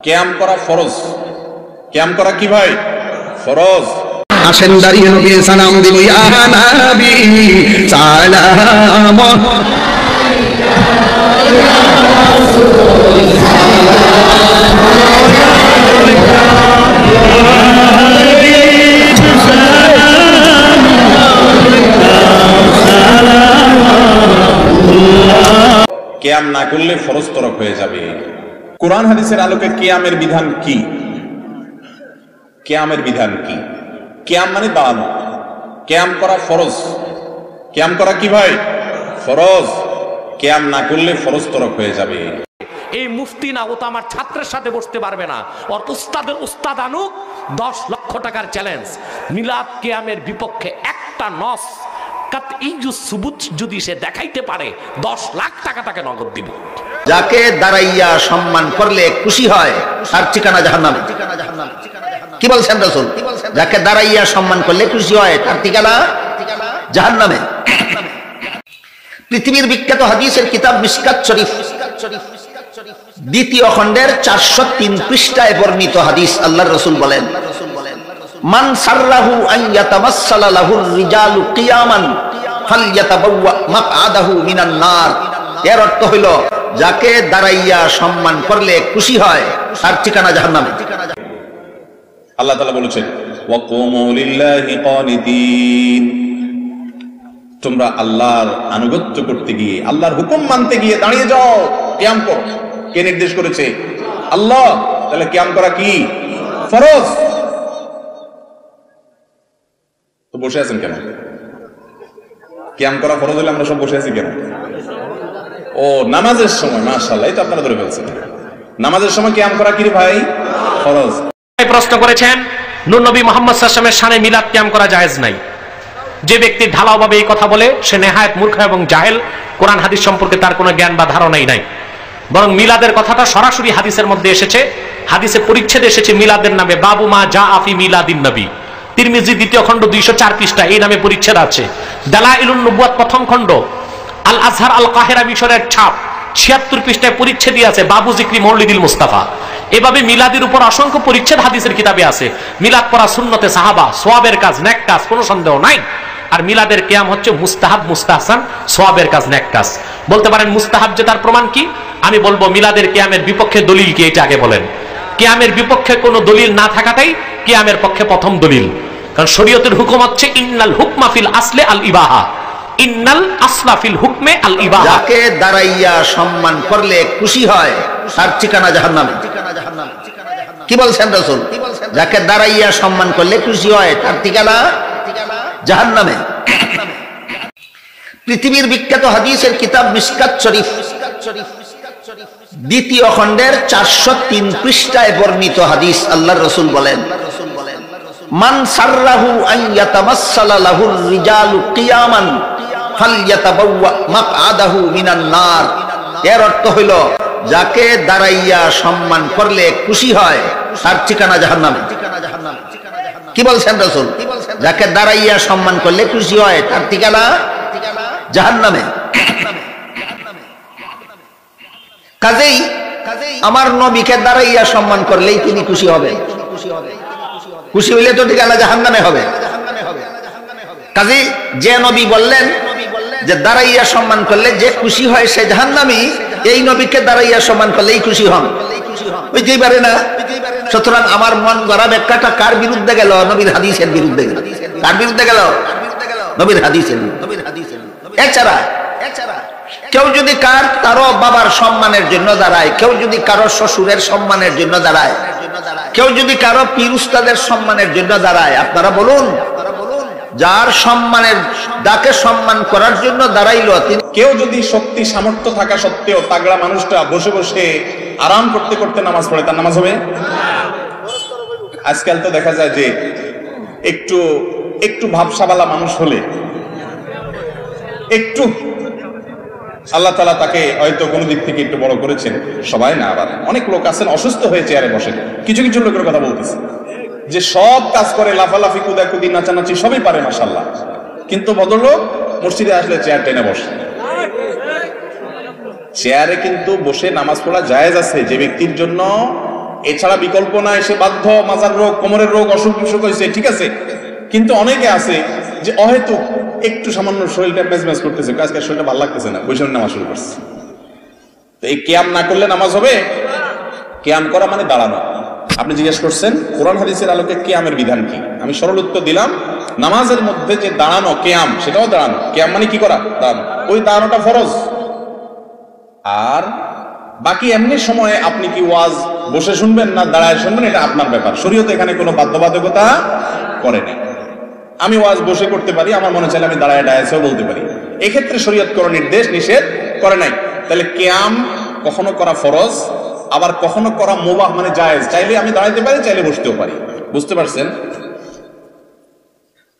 কিয়াম করা ফরজ। কিয়াম করা কি ভাই? ফরজ। আসেন দাঁড়িয়ে নবী সালাম দিব, ইয়া নবী সালাম কিয়াম না করলে ফরজ তরক হয়ে যাবে। কোরআন হাদিসের আলোকে কিয়ামের বিধান কি? কিয়ামের বিধান কি? কিয়াম মানে দাঁড়ানো, কিয়াম করা ফরজ। কিয়াম করা কি ভাই? ফরজ। কিয়াম না করলে ফরজ তরক হয়ে যাবে। এই মুফতি না, ও তো আমার ছাত্রের সাথে বসতে পারবে না। ওর উস্তাদের উস্তাদ আনুক, 10 লক্ষ টাকার চ্যালেঞ্জ। মিলাদ কিয়ামের বিপক্ষে একটা নস সুবুত যদি সে দেখাইতে পারে, 10 লাখ টাকা তাকে নগদ দিব। যাকে দাঁড়াইয়া সম্মান করলে খুশি হয় তার ঠিকানা জাহান্নামে। কি বলছেন রাসূল? যাকে দাঁড়াইয়া সম্মান করলে খুশি হয় তার ঠিকানা জাহান্নামে। পৃথিবীর বিখ্যাত হাদিসের কিতাব মিশকাত শরীফ দ্বিতীয় খণ্ডের 403 পৃষ্ঠায় বর্ণিত হাদিস। আল্লাহর রাসূল বলেন, মান সাররাহু আন ইয়াতামাসসালা লাহুর রিজালু কিয়ামান ফালইয়াতাবাওয়া মাকআদাহু মিনান নার। এর অর্থ হইল, যাকে দাঁড়াইয়া সম্মান করলে খুশি হয় তার ঠিকানা জাহান্নামে। আল্লাহ তাআলা বলেছেন, ওয়াকুমু লিল্লাহি কানিতিন। তোমরা আল্লাহর আনুগত্য করতে গিয়ে, আল্লাহর হুকুম মানতে গিয়ে দাঁড়িয়ে যাও, কিয়াম করো। কে নির্দেশ করেছে? আল্লাহ। তাহলে কিয়াম করা কি? ফরজ। তো বসে আছেন কেন? কিয়াম করা ফরজ হলে আমরা সব বসে আছি কেন? ও নামাজের সময়, মাশাআল্লাহ, এই তো আপনারা ধরে ফেলছেন। নামাজের সময় কিয়াম করা কি রে ভাই? ফরজ। প্রশ্ন করেছেন, নূর নবী মুহাম্মদ সাল্লাল্লাহু আলাইহি ওয়াসাল্লামের শানে মিলাদ কিয়াম করা জায়েজ নাই। যে ব্যক্তি ঢালাওভাবে এই কথা বলে সে নেহায়েত মূর্খ এবং জাহেল। কোরআন হাদিস সম্পর্কে তার কোনো জ্ঞান বা ধারণাই নাই। বরং মিলাদের কথাটা সরাসরি হাদিসের মধ্যে এসেছে। হাদিসে পরিচ্ছেদ এসেছে মিলাদের নামে, বাবু মা জা আফি মিলাদিন নবী, তিরমিজি 2য় খণ্ড 204 পৃষ্ঠা, এই নামে পরিচ্ছেদ আছে। দালাইলুন নবুয়াত 1ম খণ্ড, আল আজহার আল কাহিরা মিশরের ছাপ 76 পৃষ্ঠায় পরিচ্ছেদই আছে, বাবু জিকরি মৌলিদুল মুস্তাফা। এভাবে মিলাদের উপর অসংখ্য পরিচ্ছেদ হাদিসের কিতাবে আছে। মিলাদ পড়া সুন্নতে সাহাবা, সওয়াবের কাজ, নেক কাজ, কোনো সন্দেহ নাই। আর মিলাদের কিয়াম হচ্ছে মুস্তাহাব, মুস্তাহসান, সওয়াবের কাজ, নেক কাজ। বলতে পারেন মুস্তাহাব যে তার প্রমাণ কি? আমি বলবো মিলাদের কিয়ামের বিপক্ষে দলিল কি, এটা আগে বলেন। কিয়ামের বিপক্ষে কোনো দলিল না থাকাটাই কিয়ামের পক্ষে প্রথম দলিল। কারণ শরীয়তের হুকুম হচ্ছে ইন্নাল হুকমা ফিল আসলে আল ইবাহা, ইন্নাল আসলা ফিল হুকমে আল ইবাহা। যাকে দাঁড়াইয়া সম্মান করলে খুশি হয় তার ঠিকানা জাহান্নামে। কি বলছেন রাসূল? যাকে দাঁড়াইয়া সম্মান করলে খুশি হয় তার ঠিকানা জাহান্নামে। পৃথিবীর বিখ্যাত হাদিসের কিতাব মিশকাত শরীফ দ্বিতীয় খণ্ডের 403 পৃষ্ঠায় বর্ণিত হাদিস। আল্লাহর রাসূল বলেন, মান সাররাহু আন ইয়াতামাসসালা লাহুর রিজালু কিয়ামান ফালইয়াতাবাওয়া মাকআদাহু মিনান নার। এর অর্থ হইল, যাকে দাঁড়াইয়া সম্মান করলে খুশি হয় তার ঠিকানা জাহান্নামে। কি বলছেন রাসূল? যাকে দাঁড়াইয়া সম্মান করলে খুশি হয় তার ঠিকানা জাহান্নামে। কাজেই আমার নবীকে দাঁড়াইয়া সম্মান করলেই তিনি খুশি হবেন। খুশি হইলে তো ঠিকানা জাহান্নামে হবে। কাজেই যে নবী বললেন যে দাঁড়াইয়া সম্মান করলে যে খুশি হয় সে জাহান্নামী, এই নবীকে দাঁড়াইয়া সম্মান করলেই খুশি হন, হইতেই পারে না। সুতরাং আমার মন গড়া ব্যাখ্যাটা কার বিরুদ্ধে গেল? নবীর হাদিসের বিরুদ্ধে গেল। কার বিরুদ্ধে গেল? নবীর হাদিসের। এছাড়া কেউ যদি কারো বাবার সম্মানের জন্য দাঁড়ায়, কেউ যদি কারো শ্বশুরের সম্মানের জন্য দাঁড়ায়, কেউ যদি কারো পীর উস্তাদের সম্মানের জন্য দাঁড়ায়, আপনারা বলুন, যার সম্মানের ডাকে সম্মান করার জন্য দাঁড়াইলো তিনি। কেউ যদি শক্তি সামর্থ্য থাকা সত্ত্বেও তাগড়া মানুষটা বসে বসে আরাম করতে করতে নামাজ পড়ে, তার নামাজ হবে? আজকাল তো দেখা যায় যে একটু ভাবসাবালা মানুষ হলে, একটু আল্লাহ তাআলা তাকে হয়তো কোনো দিক থেকে একটু বড় করেছেন, সবাই না, আবার অনেক লোক আছেন অসুস্থ হয়ে চেয়ারে বসে। কিছু কিছু লোকের কথা বলতেছে যে সব কাজ করে, লাফালাফি, কুদাকুদি, নাচানাচি সবই পারে, মাশাআল্লাহ, কিন্তু ভদ্রলোক মসজিদে আসলে চেয়ার টেনে বসে। চেয়ারে কিন্তু বসে নামাজ পড়া জায়েজ আছে যে ব্যক্তির জন্য এছাড়া বিকল্প নাই, সে বাধ্য, মাজার রোগ, কোমরের রোগ, অসুখ বিসুখ হয়েছে, ঠিক আছে। কিন্তু অনেকে আছে যে অহেতুক একটু সামান্য শরীরটা মেজমেজ করতেছে, আজকে শরীরটা ভালো লাগতেছে না, বৈশাখ নামাজ শুরু করছে। তো এই কিয়াম না করলে নামাজ হবে? কিয়াম করা মানে দাঁড়ানো। আপনি জিজ্ঞেস করছেন কোরআন হাদিসের আলোকে কিয়ামের বিধান কি, আমি সরল উত্তর দিলাম, নামাজের মধ্যে যে দাঁড়ানো কিয়াম, সেটাও দাঁড়ানো। কিয়াম মানে কি করা? দাঁড়ানো। ওই দাঁড়ানোটা ফরজ। আর বাকি এমনি সময়ে আপনি কি ওয়াজ বসে শুনবেন না দাঁড়ায় শুনবেন, এটা আপনার ব্যাপার। শরীয়ত এখানে কোনো বাধ্যবাধকতা করেনি। আমি ওয়াজ বসে করতে পারি, আমার মনে চাইলে আমি দাঁড়ায় ডায়াসেও বলতে পারি। এক্ষেত্রে শরীয়ত কোনো নির্দেশ নিষেধ করে নাই। তাহলে কিয়াম কখনো করা ফরজ, আবার কখনো করা মুবাহ মানে জায়েজ। চাইলে আমি দাঁড়াইতে পারি, চাইলে বসতেও পারি। বুঝতে পারছেন?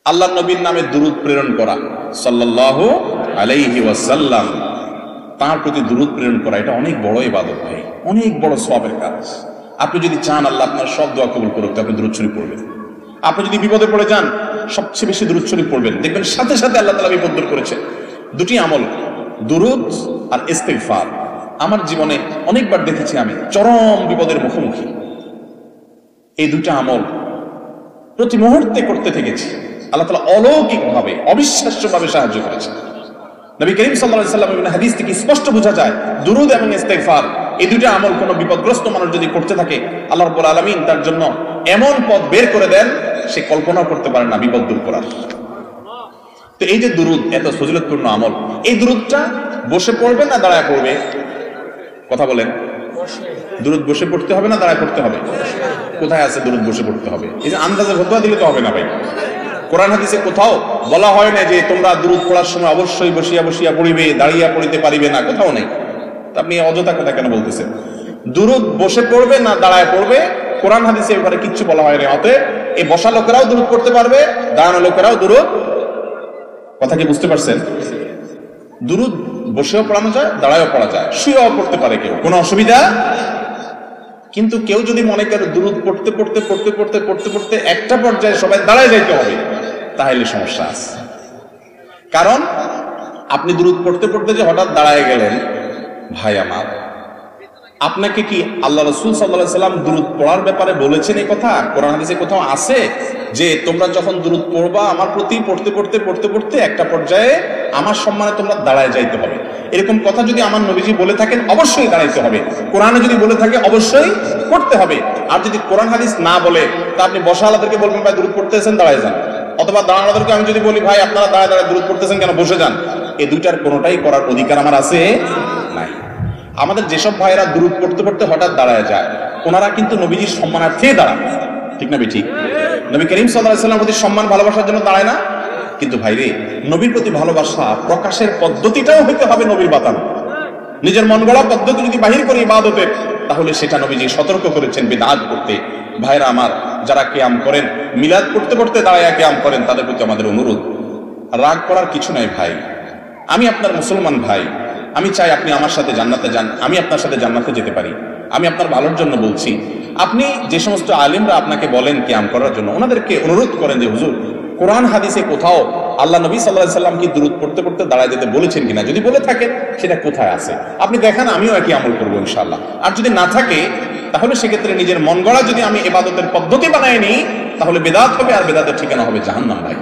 আল্লাহর নবীর নামে দুরূদ প্রেরণ করা, সাল্লাল্লাহু আলাইহি ওয়াসাল্লাম, তার প্রতি দুরূদ প্রেরণ করা, এটা অনেক বড় ইবাদত ভাই, অনেক বড় সওয়াবের কাজ। আপনি যদি চান আল্লাহ আপনার সব দোয়া কবুল করুক, আপনি দুরূদ শরীফ পড়বেন। আপনি যদি বিপদে পড়ে যান, সবচেয়ে বেশি দুরূদ শরীফ পড়বেন, দেখবেন সাথে সাথে আল্লাহ তাআলা বিপদ দূর করেছেন। দুটি আমল, দুরূদ আর ইস্তিগফার, আমার জীবনে অনেকবার দেখেছি আমি চরম বিপদের মুখোমুখি। এই দুটা আমল প্রতি মুহূর্তে করতে থেকেছি, আল্লাহ তাআলা অলৌকিকভাবে, অবিশ্বাস্যভাবে সাহায্য করেছেন। নবী করিম সাল্লাল্লাহু আলাইহি ওয়াসাল্লামের হাদিস থেকে স্পষ্ট বোঝা যায় দুরূদ এবং ইস্তিগফার, এই দুটো আমল কোন বিপদগ্রস্ত মানুষ যদি করতে থাকে, আল্লাহ রাব্বুল আলামিন তার জন্য এমন পথ বের করে দেন সে কল্পনা করতে পারে না বিপদ দূর করার। তো এই যে দুরূদ, এত ফজিলতপূর্ণ আমল, এই দুরূদটা বসে পড়বে না দাঁড়ায় পড়বে? কথা বলেন। দুরূদ বসে পড়তে হবে না দাঁড়ায় পড়তে হবে? কোথায় আছে দুরূদ বসে পড়তে হবে? এই যে আন্দাজে ফতোয়া দিলে তো হবে না ভাই। কোরআন হাদিসে কোথাও বলা হয় না যে তোমরা দুরূদ পড়ার সময় অবশ্যই বসিয়া বসিয়া পড়িবে, দাঁড়িয়ে পড়িতে পারিবে না, কোথাও নেই। আপনি অযথা কথা কেন বলতেছেন? দুরূদ বসে পড়বে না দাঁড়ায় পড়বে, কোরআন হাদিসে এবারে কিচ্ছু বলা হয় না। অতএব এই বসা লোকেরাও দুরূদ পড়তে পারবে, দাঁড়ানো লোকেরাও দুরূদ। কথা কি বুঝতে পারছেন? দুরূদ বসেও পড়ানো যায়, দাঁড়ায়ও পড়া যায়, শুয়েও পড়তে পারে কেউ, কোনো অসুবিধা। কিন্তু কেউ যদি মনে করে দুরূদ পড়তে পড়তে পড়তে পড়তে পড়তে পড়তে একটা পর্যায়ে সবাই দাঁড়ায় যাইতে হবে, তাহলে সমস্যা আছে। কারণ আপনি দুরূদ পড়তে পড়তে যে হঠাৎ দাঁড়ায় গেলেন, ভাই আমার, আপনাকে কি আল্লাহ রাসূল সাল্লাল্লাহু আলাইহি ওয়াসাল্লাম দুরূদ পড়ার ব্যাপারে বলেছেন? এই কথা কোরআন হাদিসে কোথাও আছে যে তোমরা যখন দুরূদ পড়বা আমার প্রতি পড়তে পড়তে পড়তে পড়তে একটা পর্যায়ে আমার সম্মানে তোমরা দাঁড়ায় যাইতে হবে? এরকম কথা যদি আমার নবীজি বলে থাকেন, অবশ্যই দাঁড়াইতে হবে। কোরআনে যদি বলে থাকে, অবশ্যই পড়তে হবে। আর যদি কোরআন হাদিস না বলে, তা আপনি বসাওয়ালাদেরকে বলবেন ভাই দুরূদ পড়তেছেন, দাঁড়ায় যান। অথবা দাঁড়ানোদেরকে আমি যদি বলি ভাই আপনারা দাঁড়ায় দাঁড়ায় দুরূদ পড়তেছেন কেন, বসে যান। এই দুইটার কোনোটাই করার অধিকার আমার আছে নাই। আমাদের যেসব ভাইয়েরা দুরূদ পড়তে পড়তে হঠাৎ দাঁড়ায় যায়, ওনারা কিন্তু নবীজির সম্মানার্থে দাঁড়ায়, ঠিক না ঠিক? নবী করিম সাল্লাল্লাহু আলাইহি ওয়াসাল্লামের প্রতি সম্মান ভালোবাসার জন্য দাঁড়ায় না। কিন্তু ভাইরে, নবীর প্রতি ভালোবাসা প্রকাশের পদ্ধতিটাও হইতে হবে নবীর বাতানো। নিজের মন গড়া পদ্ধতি যদি বাহির করে ইবাদতের, তাহলে সেটা নবীজি সতর্ক করেছেন বিদআত করতে। ভাইরা আমার, যারা কিয়াম করেন, মিলাদ পড়তে পড়তে দাঁড়ায় কিয়াম করেন, তাদের প্রতি আমাদের অনুরোধ, রাগ করার কিছু নাই ভাই। আমি আপনার মুসলমান ভাই, আমি চাই আপনি আমার সাথে জান্নাতে যান, আমি আপনার সাথে জান্নাতে যেতে পারি। আমি আপনার ভালোর জন্য বলছি। আপনি যে সমস্ত আলেমরা আপনাকে বলেন কিয়াম করার জন্য, ওনাদেরকে অনুরোধ করেন যে হুজুর, কোরআন হাদিসে কোথাও আল্লাহ নবী সাল্লাল্লাহু আলাইহি ওয়াসাল্লাম কি দুরূদ পড়তে পড়তে দাঁড়ায় যেতে বলেছেন কিনা, যদি বলে থাকেন সেটা কোথায় আছে আপনি দেখান, আমিও একই আমল করবো ইনশাআল্লাহ। আর যদি না থাকে, তাহলে সেক্ষেত্রে নিজের মন গড়া যদি আমি ইবাদতের পদ্ধতি বানায় নিই, তাহলে বেদাত হবে, আর বেদাতের ঠিকানা হবে জাহান্নাম ভাই।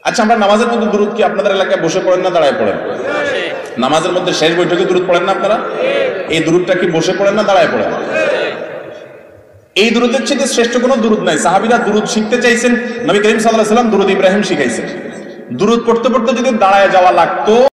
আচ্ছা, আমরা নামাজের মধ্যে দুরূদ কি আপনাদের এলাকায় বসে পড়েন না দাঁড়ায় পড়েন? নামাজের মধ্যে শেষ বৈঠকে দুরূদ পড়েন না আপনারা? এই দুরূদটা কি বসে পড়েন না দাঁড়ায় পড়েন? এই দুরূদের চেয়ে শ্রেষ্ঠ কোনো দুরূদ নাই। সাহাবীরা দুরূদ শিখতে চাইছেন, নবী করিম সাল্লাল্লাহু আলাইহি ওয়াসাল্লাম দুরূদ ইব্রাহিম শিখাইছেন। দুরূদ পড়তে পড়তে যদি দাঁড়ায় যাওয়া লাগতো,